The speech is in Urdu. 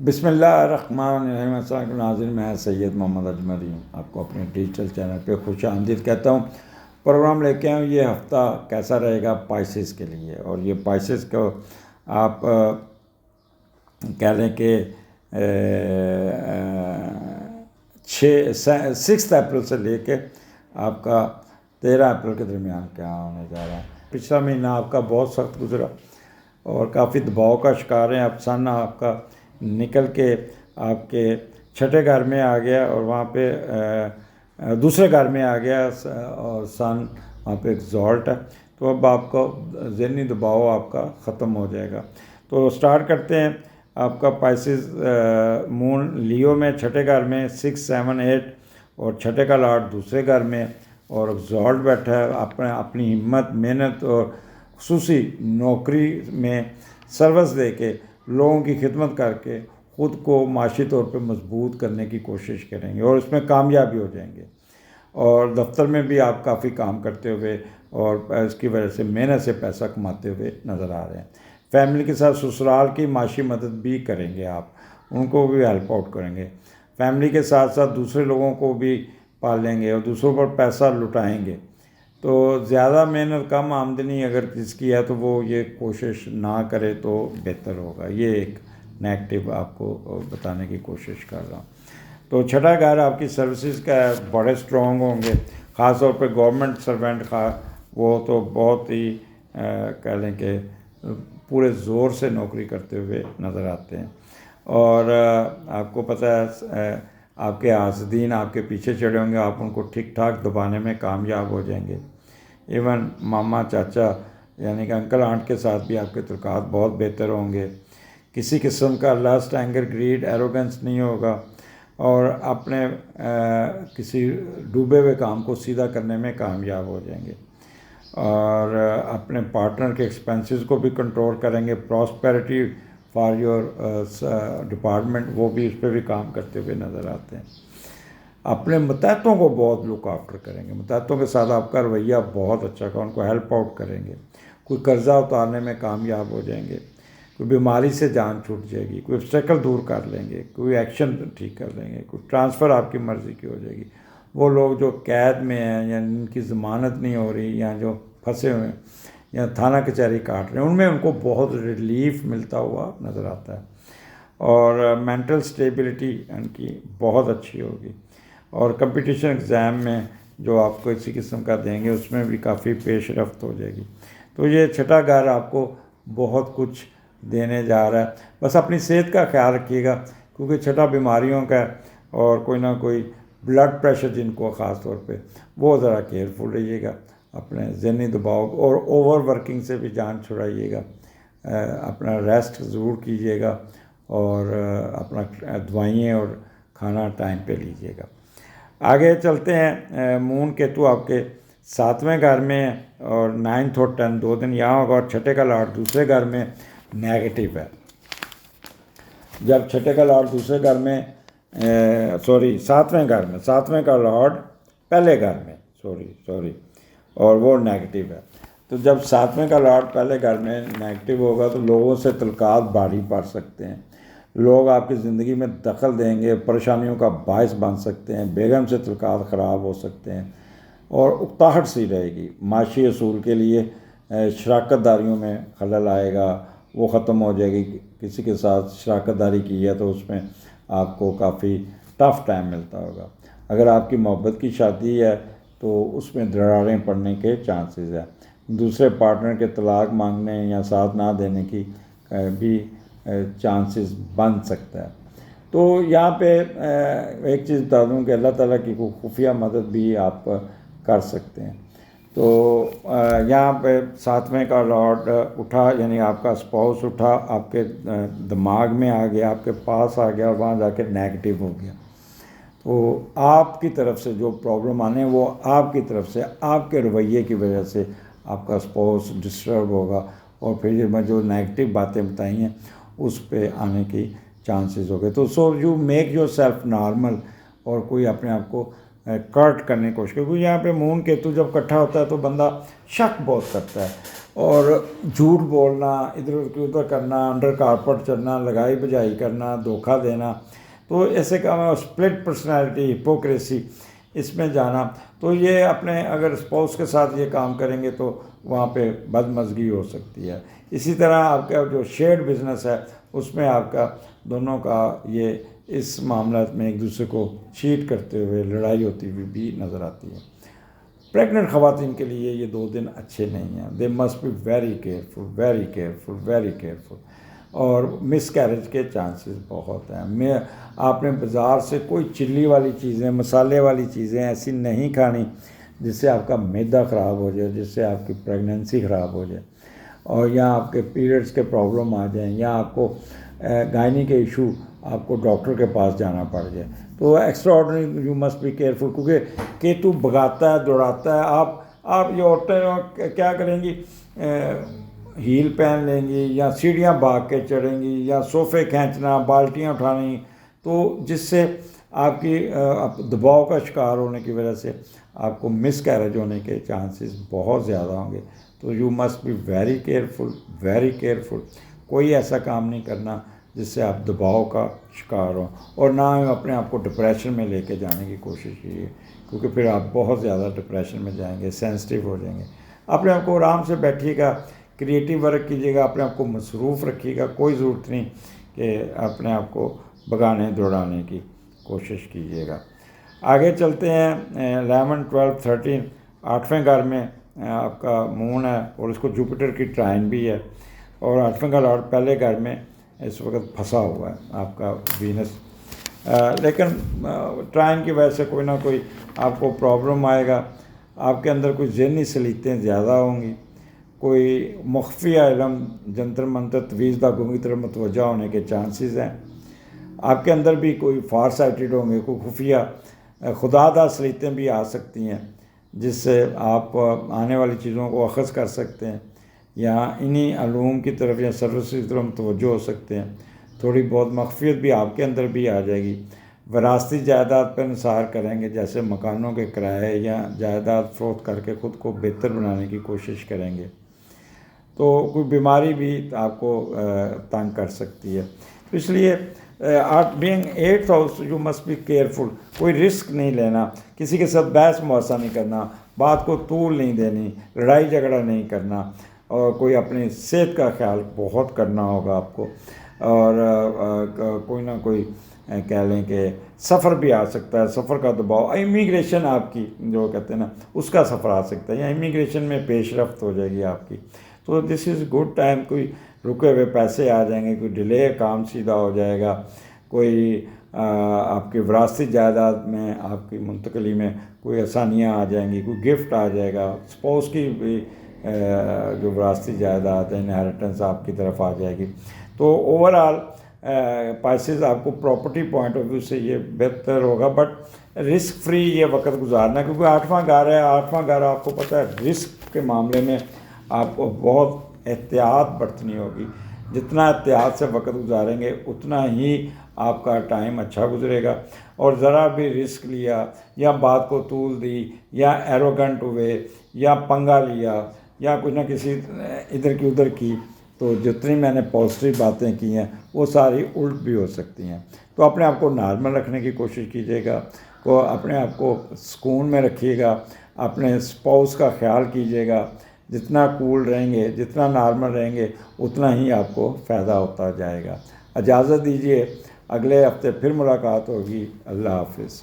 بسم اللہ الرحمن الرحیم۔ السلام علیکم ناظرین، میں سید محمد اجمری آپ کو اپنے ڈیجیٹل چینل پہ خوش آمدید کہتا ہوں۔ پروگرام لے کے آؤں، یہ ہفتہ کیسا رہے گا پائسز کے لیے، اور یہ پائسز کو آپ کہہ لیں کہ 6 اپریل سے لے کے آپ کا 13 اپریل کے درمیان کیا ہونے جا رہا ہے۔ پچھلا مہینہ آپ کا بہت سخت گزرا اور کافی دباؤ کا شکار ہیں۔ اب سن آپ کا نکل کے آپ کے چھٹے گھر میں آ گیا اور وہاں پہ دوسرے گھر میں آ گیا، اور سن وہاں پہ ایگزالٹ ہے، تو اب آپ کو ذہنی دباؤ آپ کا ختم ہو جائے گا۔ تو سٹارٹ کرتے ہیں۔ آپ کا پائسز مون لیو میں چھٹے گھر میں 6, 7, 8 اور چھٹے کا لاٹ دوسرے گھر میں، اور ایگزالٹ بیٹھا ہے۔ اپنی ہمت، محنت اور خصوصی نوکری میں سروس دے کے، لوگوں کی خدمت کر کے خود کو معاشی طور پہ مضبوط کرنے کی کوشش کریں گے اور اس میں کامیاب بھی ہو جائیں گے۔ اور دفتر میں بھی آپ کافی کام کرتے ہوئے اور اس کی وجہ سے محنت سے پیسہ کماتے ہوئے نظر آ رہے ہیں۔ فیملی کے ساتھ سسرال کی معاشی مدد بھی کریں گے، آپ ان کو بھی ہیلپ آؤٹ کریں گے۔ فیملی کے ساتھ ساتھ دوسرے لوگوں کو بھی پالیں گے اور دوسروں پر پیسہ لٹائیں گے۔ تو زیادہ محنت کم آمدنی اگر کس کی ہے تو وہ یہ کوشش نہ کرے تو بہتر ہوگا۔ یہ ایک نیگیٹو آپ کو بتانے کی کوشش کر رہا ہوں۔ تو چھٹا گھر آپ کی سروسز کا ہے، بڑے سٹرونگ ہوں گے، خاص طور پہ گورنمنٹ سرونٹ وہ تو بہت ہی کہہ لیں کہ پورے زور سے نوکری کرتے ہوئے نظر آتے ہیں۔ اور آپ کو پتہ ہے آپ کے حاسدین آپ کے پیچھے چڑھے ہوں گے، آپ ان کو ٹھیک ٹھاک دبانے میں کامیاب ہو جائیں گے۔ ایون ماما چاچا یعنی کہ انکل آنٹ کے ساتھ بھی آپ کے تعلقات بہت بہتر ہوں گے۔ کسی قسم کا لسٹ، اینگر، گریڈ، ایروگنس نہیں ہوگا، اور اپنے کسی ڈوبے ہوئے کام کو سیدھا کرنے میں کامیاب ہو جائیں گے، اور اپنے پارٹنر کے ایکسپینسز کو بھی کنٹرول کریں گے۔ پراسپیرٹی فار یور ڈپارٹمنٹ، وہ بھی اس پہ بھی کام کرتے ہوئے نظر آتے ہیں۔ اپنے متحدوں کو بہت لک آفٹر کریں گے، متحدوں کے ساتھ آپ کا رویہ بہت اچھا ہوگا، ان کو ہیلپ آؤٹ کریں گے۔ کوئی قرضہ اتارنے میں کامیاب ہو جائیں گے، کوئی بیماری سے جان چھوٹ جائے گی، کوئی obstacle دور کر لیں گے، کوئی ایکشن ٹھیک کر لیں گے، کوئی ٹرانسفر آپ کی مرضی کی ہو جائے گی۔ وہ لوگ جو قید میں ہیں یا ان کی ضمانت نہیں ہو رہی، یا جو پھنسے ہوئے ہیں یا تھانہ کچہری کاٹ رہے ہیں، ان میں ان کو بہت ریلیف ملتا ہوا نظر آتا ہے۔ اور مینٹل سٹیبلٹی ان کی بہت اچھی ہوگی، اور کمپٹیشن ایگزام میں جو آپ کو اسی قسم کا دیں گے اس میں بھی کافی پیش رفت ہو جائے گی۔ تو یہ چھٹا گھر آپ کو بہت کچھ دینے جا رہا ہے۔ بس اپنی صحت کا خیال رکھیے گا، کیونکہ چھٹا بیماریوں کا ہے، اور کوئی نہ کوئی بلڈ پریشر جن کو خاص طور پہ، وہ ذرا کیئرفل رہیے گا۔ اپنے ذہنی دباؤ اور اوور ورکنگ سے بھی جان چھڑائیے گا۔ اپنا ریسٹ ضرور کیجیے گا، اور اپنا دوائیں اور کھانا ٹائم پہ لیجیے گا۔ آگے چلتے ہیں۔ مون کیتو آپ کے 7ویں گھر میں، اور 9 اور 10 2 دن یہاں ہوگا، اور چھٹے کا لاٹ دوسرے گھر میں نیگیٹو ہے۔ جب چھٹے کا لاٹ دوسرے گھر میں 7ویں گھر میں، 7ویں کا لاٹ پہلے گھر میں اور وہ نیگیٹو ہے، تو جب 7ویں کا لاٹ پہلے گھر میں نیگیٹو ہوگا تو لوگوں سے تعلقات بھاری پڑ سکتے ہیں۔ لوگ آپ کی زندگی میں دخل دیں گے، پریشانیوں کا باعث بن سکتے ہیں، بیگم سے تعلقات خراب ہو سکتے ہیں، اور اکتاہٹ سی رہے گی۔ معاشی اصول کے لیے شراکت داریوں میں خلل آئے گا، وہ ختم ہو جائے گی۔ کسی کے ساتھ شراکت داری کی ہے تو اس میں آپ کو کافی ٹف ٹائم ملتا ہوگا۔ اگر آپ کی محبت کی شادی ہے تو اس میں دراریں پڑنے کے چانسز ہیں۔ دوسرے پارٹنر کے طلاق مانگنے یا ساتھ نہ دینے کی بھی چانسز بن سکتا ہے۔ تو یہاں پہ ایک چیز بتا دوں کہ اللہ تعالیٰ کی خفیہ مدد بھی آپ کر سکتے ہیں۔ تو یہاں پہ 7ویں کا لاٹ اٹھا، یعنی آپ کا اسپاؤس اٹھا، آپ کے دماغ میں آ گیا، آپ کے پاس آ گیا، اور وہاں جا کے نیگیٹو ہو گیا۔ تو آپ کی طرف سے جو پرابلم آنے ہیں وہ آپ کی طرف سے، آپ کے رویے کی وجہ سے آپ کا اسپاؤس ڈسٹرب ہوگا، اور پھر میں جو نیگیٹو باتیں بتائی ہیں اس پہ آنے کی چانسز ہو گئے۔ تو you make your self normal, اور کوئی اپنے آپ کو کٹ کرنے کی کوشش کیونکہ یہاں پہ مون کیتو جب اکٹھا ہوتا ہے تو بندہ شک بہت کرتا ہے اور جھوٹ بولنا، ادھر ادھر کرنا، انڈر کارپٹ چلنا، لگائی بجائی کرنا، دھوکہ دینا، تو ایسے کام ہے. اسپلٹ پرسنالٹی، ہپوکریسی، اس میں جانا، تو یہ اپنے اگر اسپاؤس کے ساتھ یہ کام کریں گے تو وہاں پہ بدمزگی ہو سکتی ہے. اسی طرح آپ کا جو شیئرڈ بزنس ہے اس میں آپ کا دونوں کا یہ اس معاملات میں ایک دوسرے کو چیٹ کرتے ہوئے لڑائی ہوتی ہوئی بھی نظر آتی ہے. پریگننٹ خواتین کے لیے یہ 2 دن اچھے نہیں ہیں. They must be very careful, very careful, very careful. اور مس کیریج کے چانسز بہت ہیں. آپ نے بازار سے کوئی چلی والی چیزیں، مسالے والی چیزیں ایسی نہیں کھانی جس سے آپ کا معدہ خراب ہو جائے، جس سے آپ کی پریگننسی خراب ہو جائے، اور یا آپ کے پیریڈز کے پرابلم آ جائیں، یا آپ کو گائنی کے ایشو آپ کو ڈاکٹر کے پاس جانا پڑ جائے. تو extraordinary you must be careful, کیونکہ کیتو بھگاتا ہے، دوڑاتا ہے. آپ یہ عورتیں کیا کریں گی، ہیل پہن لیں گی یا سیڑھیاں بھاگ کے چڑھیں گی یا صوفے کھینچنا، بالٹیاں اٹھانی، تو جس سے آپ کی دباؤ کا شکار ہونے کی وجہ سے آپ کو مس کیریج ہونے کے چانسز بہت زیادہ ہوں گے. تو you must be very careful, very careful. کوئی ایسا کام نہیں کرنا جس سے آپ دباؤ کا شکار ہوں، اور نہ اپنے آپ کو ڈپریشن میں لے کے جانے کی کوشش کیجیے، کیونکہ پھر آپ بہت زیادہ ڈپریشن میں جائیں گے، سینسٹیو ہو جائیں گے. اپنے آپ کو آرام سے بیٹھیے گا، کریٹیو ورک کیجیے گا، اپنے آپ کو مصروف رکھیے گا. کوئی ضرورت نہیں کہ اپنے آپ کو بھگانے دوڑانے کی کوشش کیجیے گا. آگے چلتے ہیں. 11، 12، 13 8ویں گھر میں آپ کا مون ہے اور اس کو جوپیٹر کی ٹرائن بھی ہے، اور 8ویں گھر اور پہلے گھر میں اس وقت پھنسا ہوا ہے آپ کا وینس. لیکن ٹرائن کی وجہ سے کوئی نہ کوئی آپ کو پرابلم آئے گا. آپ کے اندر کوئی ذہنی صلاحیتیں زیادہ ہوں گی، کوئی مخفیہ علم، جنتر منتر، تویز داغوں کی طرف متوجہ ہونے کے چانسز ہیں. آپ کے اندر بھی کوئی فار سائٹڈ ہوں گے، کوئی خفیہ خدا دار صلاحیتیں بھی آ سکتی ہیں جس سے آپ آنے والی چیزوں کو اخذ کر سکتے ہیں، یا انہی علوم کی طرف یا سروس کی طرف متوجہ ہو سکتے ہیں. تھوڑی بہت مخفیت بھی آپ کے اندر بھی آ جائے گی. وراثتی جائیداد پر انحصار کریں گے، جیسے مکانوں کے کرائے یا جائیداد فروخت کر کے خود کو بہتر بنانے کی کوشش کریں گے. تو کوئی بیماری بھی آپ کو تنگ کر سکتی ہے. تو اس لیے being 8th house you must be careful. کوئی رسک نہیں لینا، کسی کے ساتھ بحث مباحثہ نہیں کرنا، بات کو طول نہیں دینی، لڑائی جھگڑا نہیں کرنا، اور کوئی اپنی صحت کا خیال بہت کرنا ہوگا آپ کو. اور کوئی نہ کوئی کہہ لیں کہ سفر بھی آ سکتا ہے، سفر کا دباؤ، امیگریشن آپ کی جو کہتے ہیں نا اس کا سفر آ سکتا ہے، یا امیگریشن میں پیش رفت ہو جائے گی آپ کی. تو دس از گڈ ٹائم. کوئی رکے ہوئے پیسے آ جائیں گے، کوئی ڈیلے کام سیدھا ہو جائے گا، کوئی آپ کی وراثتی جائیداد میں آپ کی منتقلی میں کوئی آسانیاں آ جائیں گی، کوئی گفٹ آ جائے گا، اسپاؤس کی بھی جو وراثتی جائیداد ہے، انہیریٹنس آپ کی طرف آ جائے گی. تو اوور آل پائسز آپ کو پراپرٹی پوائنٹ آف ویو سے یہ بہتر ہوگا، بٹ رسک فری یہ وقت گزارنا ہے، کیونکہ 8واں گھر ہے. 8واں گھر آپ کو پتہ ہے رسک کے معاملے میں آپ کو بہت احتیاط برتنی ہوگی. جتنا احتیاط سے وقت گزاریں گے اتنا ہی آپ کا ٹائم اچھا گزرے گا. اور ذرا بھی رسک لیا یا بات کو طول دی یا ایروگنٹ ہوئے یا پنگا لیا یا کچھ نہ کسی ادھر کی ادھر کی، تو جتنی میں نے پازیٹیو باتیں کی ہیں وہ ساری الٹ بھی ہو سکتی ہیں. تو اپنے آپ کو نارمل رکھنے کی کوشش کیجیے گا، اپنے آپ کو سکون میں رکھیے گا، اپنے اسپاؤس کا خیال کیجیے گا. جتنا کول رہیں گے، جتنا نارمل رہیں گے، اتنا ہی آپ کو فائدہ ہوتا جائے گا. اجازت دیجیے، اگلے ہفتے پھر ملاقات ہوگی. اللہ حافظ.